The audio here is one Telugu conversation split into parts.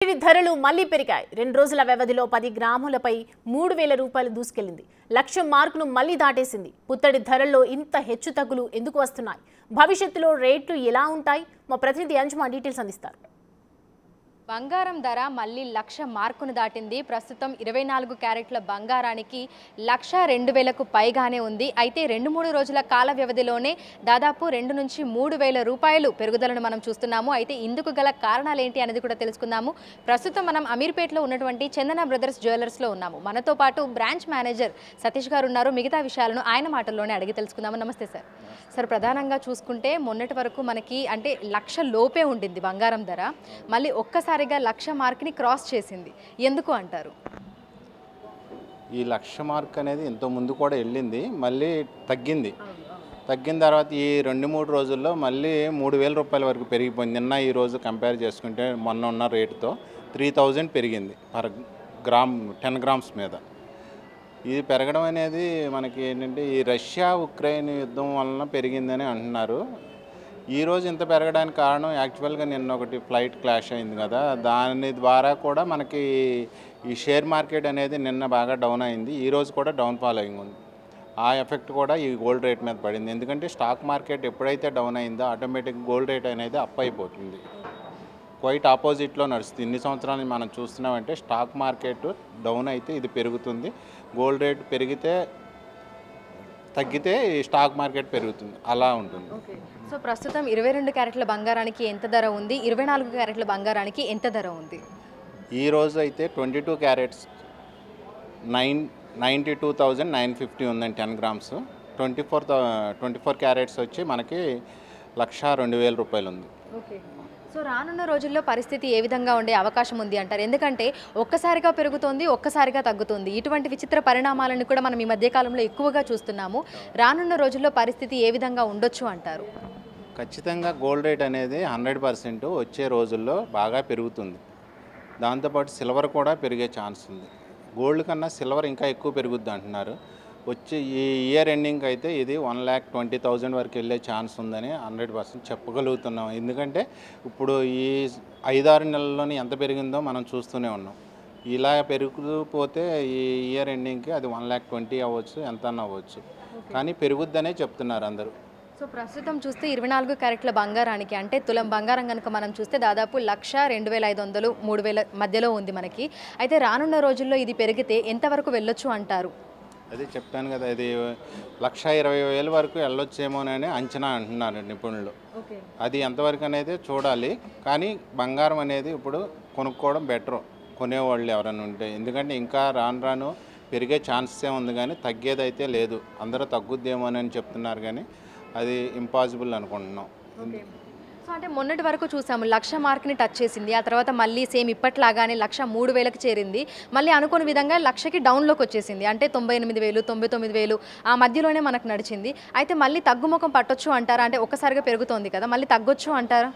ధరలు మళ్లీ పెరిగాయి. 2 రోజుల వ్యవధిలో 10 గ్రాములపై 3000 రూపాయలు దూసుకెళ్లింది. లక్ష మార్కును మళ్లీ దాటేసింది. పుత్తడి ధరల్లో ఇంత హెచ్చుతగ్గులు ఎందుకు వస్తున్నాయి? భవిష్యత్తులో రేట్లు ఎలా ఉంటాయి? మా ప్రతినిధి అంజుమా డీటెయిల్స్ అందిస్తారు. బంగారం ధర మళ్ళీ లక్ష మార్కును దాటింది. ప్రస్తుతం 24 క్యారెట్ల బంగారానికి 1,02,000కు పైగానే ఉంది. అయితే 2-3 రోజుల కాల వ్యవధిలోనే దాదాపు 2 నుంచి 3,000 రూపాయలు పెరుగుదలను మనం చూస్తున్నాము. అయితే ఇందుకు గల కారణాలు ఏంటి అనేది కూడా తెలుసుకుందాము. ప్రస్తుతం మనం అమీర్పేటలో ఉన్నటువంటి చందన బ్రదర్స్ జ్యువెలర్స్లో ఉన్నాము. మనతో పాటు బ్రాంచ్ మేనేజర్ సతీష్ గారు ఉన్నారు. మిగతా విషయాలను ఆయన మాటల్లోనే అడిగి తెలుసుకుందాము. నమస్తే సార్. సార్, ప్రధానంగా చూసుకుంటే మొన్నటి వరకు మనకి అంటే 1,00,000 లోపే ఉండింది బంగారం ధర. మళ్ళీ ఒక్కసారిగా 1,00,000 మార్క్ని క్రాస్ చేసింది. ఎందుకు అంటారు? ఈ 1,00,000 మార్క్ అనేది ఇంత ముందు కూడా వెళ్ళింది, మళ్ళీ తగ్గిన తర్వాత ఈ 2-3 రోజుల్లో మళ్ళీ 3,000 రూపాయల వరకు పెరిగిపోయింది. నిన్న ఈ రోజు కంపేర్ చేసుకుంటే మొన్న ఉన్న రేటుతో 3,000 పెరిగింది పర్ గ్రామ్, 10 గ్రామ్స్ మీద. ఇది పెరగడం అనేది మనకి ఏంటంటే ఈ రష్యా ఉక్రెయిన్ యుద్ధం వలన పెరిగిందని అంటున్నారు. ఈరోజు ఇంత పెరగడానికి కారణం యాక్చువల్గా నిన్న ఒకటి ఫ్లైట్ క్లాష్ అయింది కదా, దాని ద్వారా కూడా మనకి ఈ షేర్ మార్కెట్ అనేది నిన్న బాగా డౌన్ అయింది. ఈరోజు కూడా డౌన్ ఫాల్ అయింది ఉంది. ఆ ఎఫెక్ట్ కూడా ఈ గోల్డ్ రేట్ మీద పడింది. ఎందుకంటే స్టాక్ మార్కెట్ ఎప్పుడైతే డౌన్ అయిందో ఆటోమేటిక్ గోల్డ్ రేట్ అనేది అప్ అయిపోతుంది. క్వైట్ ఆపోజిట్లో నడుస్తుంది. ఇన్ని సంవత్సరాలు మనం చూస్తున్నామంటే స్టాక్ మార్కెట్ డౌన్ అయితే ఇది పెరుగుతుంది, గోల్డ్ రేట్ తగ్గితే స్టాక్ మార్కెట్ పెరుగుతుంది, అలా ఉంటుంది. సో ప్రస్తుతం 22 క్యారెట్ల బంగారానికి ఎంత ధర ఉంది? 24 క్యారెట్ల బంగారానికి ఎంత ధర ఉంది? ఈ రోజు అయితే 22 క్యారెట్స్ 92,950 ఉందండి 10 గ్రామ్స్. 24 క్యారెట్స్ వచ్చి మనకి 1,02,000 రూపాయలు ఉంది. ఓకే. సో రానున్న రోజుల్లో పరిస్థితి ఏ విధంగా ఉండే అవకాశం ఉంది అంటారు? ఎందుకంటే ఒక్కసారిగా పెరుగుతోంది, ఒక్కసారిగా తగ్గుతుంది. ఇటువంటి విచిత్ర పరిణామాలను కూడా మనం ఈ మధ్యకాలంలో ఎక్కువగా చూస్తున్నాము. రానున్న రోజుల్లో పరిస్థితి ఏ విధంగా ఉండొచ్చు అంటారు? ఖచ్చితంగా గోల్డ్ రేట్ అనేది 100% వచ్చే రోజుల్లో బాగా పెరుగుతుంది. దాంతోపాటు సిల్వర్ కూడా పెరిగే ఛాన్స్ ఉంది. గోల్డ్ కన్నా సిల్వర్ ఇంకా ఎక్కువ పెరుగుద్ది అంటున్నారు. వచ్చి ఈ ఇయర్ ఎండింగ్ అయితే ఇది 1,20,000 వరకు వెళ్ళే ఛాన్స్ ఉందని 100% చెప్పగలుగుతున్నాం. ఎందుకంటే ఇప్పుడు ఈ 5-6 నెలల్లోనే ఎంత పెరిగిందో మనం చూస్తూనే ఉన్నాం. ఇలా పెరిగిపోతే ఈ ఇయర్ ఎండింగ్కి అది 1,20,000 అవ్వచ్చు, ఎంత అవ్వచ్చు, కానీ పెరుగుద్దనే చెప్తున్నారు అందరూ. సో ప్రస్తుతం చూస్తే 24 క్యారెట్ల బంగారానికి అంటే తులం బంగారం కనుక మనం చూస్తే దాదాపు 1,02,500, 3,000 మధ్యలో ఉంది మనకి. అయితే రానున్న రోజుల్లో ఇది పెరిగితే ఎంతవరకు వెళ్ళొచ్చు అంటారు? అదే చెప్పాను కదా, ఇది 1,20,000 వరకు వెళ్ళొచ్చేమోనని అంచనా అంటున్నారు నిపుణులు. అది ఎంతవరకు అనేది చూడాలి. కానీ బంగారం అనేది ఇప్పుడు కొనుక్కోవడం బెటర్, కొనేవాళ్ళు ఎవరైనా ఉంటే. ఎందుకంటే ఇంకా రాను పెరిగే ఛాన్సే ఉంది, కానీ తగ్గేదైతే లేదు. అందరూ తగ్గుద్దేమోనని చెప్తున్నారు, కానీ అది ఇంపాసిబుల్ అనుకుంటున్నాం. సో అంటే మొన్నటి వరకు చూసాము 1,00,000 మార్క్ని టచ్ చేసింది. ఆ తర్వాత మళ్ళీ సేమ్ ఇప్పట్లాగానే 1,03,000కి చేరింది. మళ్ళీ అనుకోని విధంగా 1,00,000కి డౌన్లోకి వచ్చేసింది. అంటే 98,000, 99,000 ఆ మధ్యలోనే మనకు నడిచింది. అయితే మళ్ళీ తగ్గుముఖం పట్టొచ్చు అంటారా? అంటే ఒక్కసారిగా పెరుగుతోంది కదా, మళ్ళీ తగ్గొచ్చు అంటారా?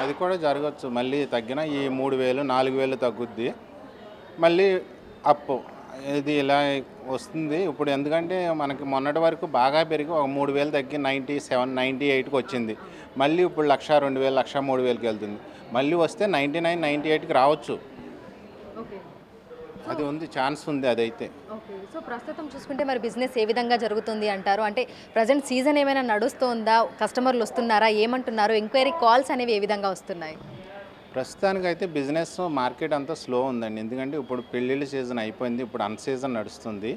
అది కూడా జరగచ్చు. మళ్ళీ తగ్గిన ఈ 3,000, 4,000 తగ్గుద్ది, మళ్ళీ అప్పు ఇది ఇలా వస్తుంది. ఇప్పుడు ఎందుకంటే మనకి మొన్నటి వరకు బాగా పెరిగి ఒక 3,000 తగ్గి 97, 98కి వచ్చింది. మళ్ళీ ఇప్పుడు 1,02,000, 1,03,000కి వెళ్తుంది. మళ్ళీ వస్తే 99, 98కి రావచ్చు. అది ఉంది, ఛాన్స్ ఉంది అదైతే. సో ప్రస్తుతం చూసుకుంటే మరి బిజినెస్ ఏ విధంగా జరుగుతుంది అంటారు? అంటే ప్రజెంట్ సీజన్ ఏమైనా నడుస్తుందా? కస్టమర్లు వస్తున్నారా? ఏమంటున్నారు? ఎంక్వైరీ కాల్స్ అనేవి ఏ విధంగా వస్తున్నాయి? ప్రస్తుతానికైతే బిజినెస్ మార్కెట్ అంతా స్లో ఉందండి. ఎందుకంటే ఇప్పుడు పెళ్ళిళ్ళ సీజన్ అయిపోయింది, ఇప్పుడు అన్ సీజన్ నడుస్తుంది.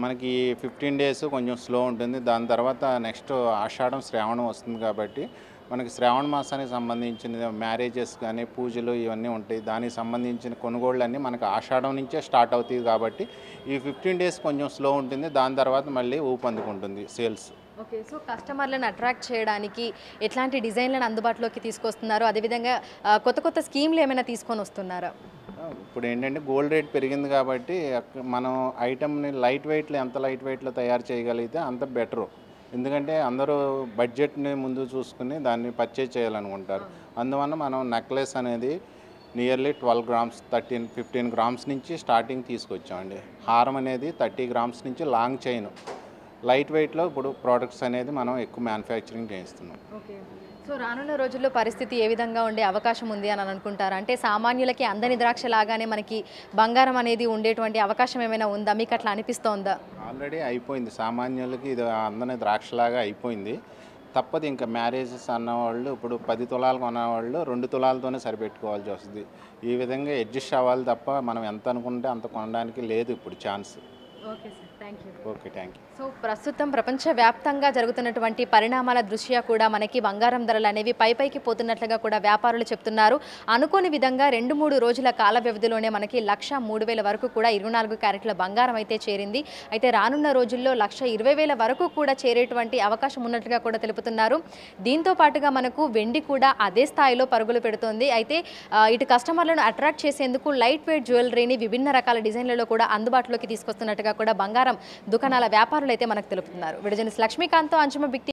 మనకి 15 డేస్ కొంచెం స్లో ఉంటుంది. దాని తర్వాత నెక్స్ట్ ఆషాఢం, శ్రావణం వస్తుంది. కాబట్టి మనకి శ్రావణ మాసానికి సంబంధించిన మ్యారేజెస్ కానీ పూజలు ఇవన్నీ ఉంటాయి. దానికి సంబంధించిన కొనుగోళ్ళన్నీ మనకి ఆషాఢం నుంచే స్టార్ట్ అవుతాయి. కాబట్టి ఈ 15 డేస్ కొంచెం స్లో ఉంటుంది. దాని తర్వాత మళ్ళీ ఊపందుకుంటుంది సేల్స్. ఓకే. సో కస్టమర్లను అట్రాక్ట్ చేయడానికి ఎట్లాంటి డిజైన్లను అందుబాటులోకి తీసుకొస్తున్నారు? అదేవిధంగా కొత్త స్కీమ్లు ఏమైనా తీసుకొని వస్తున్నారా? ఇప్పుడు ఏంటంటే గోల్డ్ రేట్ పెరిగింది కాబట్టి మనం ఐటమ్ని లైట్ వెయిట్లో, ఎంత లైట్ వెయిట్లో తయారు చేయగలిగితే అంత బెటరు. ఎందుకంటే అందరూ బడ్జెట్ని ముందు చూసుకుని దాన్ని పర్చేజ్ చేయాలనుకుంటారు. అందువల్ల మనం నెక్లెస్ అనేది నియర్లీ 12 గ్రామ్స్, 13, 15 గ్రామ్స్ నుంచి స్టార్టింగ్ తీసుకొచ్చామండి. హారం అనేది 30 గ్రామ్స్ నుంచి లాంగ్ చైన్, లైట్ వెయిట్లో ఇప్పుడు ప్రోడక్ట్స్ అనేది మనం ఎక్కువ మ్యానుఫ్యాక్చరింగ్ చేస్తున్నాం. ఓకే. సో రానున్న రోజుల్లో పరిస్థితి ఏ విధంగా ఉండే అవకాశం ఉంది అని అనుకుంటారు? అంటే సామాన్యులకి అందని ద్రాక్ష లాగానే మనకి బంగారం అనేది ఉండేటువంటి అవకాశం ఏమైనా ఉందా? మీకు అట్లా అనిపిస్తోందా? ఆల్రెడీ అయిపోయింది, సామాన్యులకి ఇది అందని ద్రాక్షలాగా అయిపోయింది. తప్పదు, ఇంకా మ్యారేజెస్ అన్నవాళ్ళు ఇప్పుడు 10 తులాలు కొన్నవాళ్ళు 2 తులాలతోనే సరిపెట్టుకోవాల్సి వస్తుంది. ఈ విధంగా అడ్జస్ట్ అవ్వాలి తప్ప మనం ఎంత అనుకుంటే అంత కొనడానికి లేదు ఇప్పుడు chance. Okay sir, thank you. Okay, thank you. So ప్రస్తుతం ప్రపంచవ్యాప్తంగా జరుగుతున్నటువంటి పరిణామాల దృష్ట్యా కూడా మనకి బంగారం ధరలు అనేవి పైకి పోతున్నట్లుగా కూడా వ్యాపారులు చెప్తున్నారు. అనుకోని విధంగా 2-3 రోజుల కాల వ్యవధిలోనే మనకి 1,03,000 వరకు కూడా 24 క్యారెట్ల బంగారం అయితే చేరింది. అయితే రానున్న రోజుల్లో 1,20,000 వరకు కూడా చేరేటువంటి అవకాశం ఉన్నట్లుగా కూడా తెలుపుతున్నారు. దీంతో పాటుగా మనకు వెండి కూడా అదే స్థాయిలో పరుగులు పెడుతోంది. అయితే ఇటు కస్టమర్లను అట్రాక్ట్ చేసేందుకు లైట్ వెయిట్ జ్యువెలరీని విభిన్న రకాల డిజైన్లలో కూడా అందుబాటులోకి తీసుకొస్తున్నట్టుగా కూడా బంగారం దుకాణాల వ్యాపారులు అయితే మనకు తెలుపుతున్నారు. విడుదల లక్ష్మీకాంత్తో అంచుమ బిగ్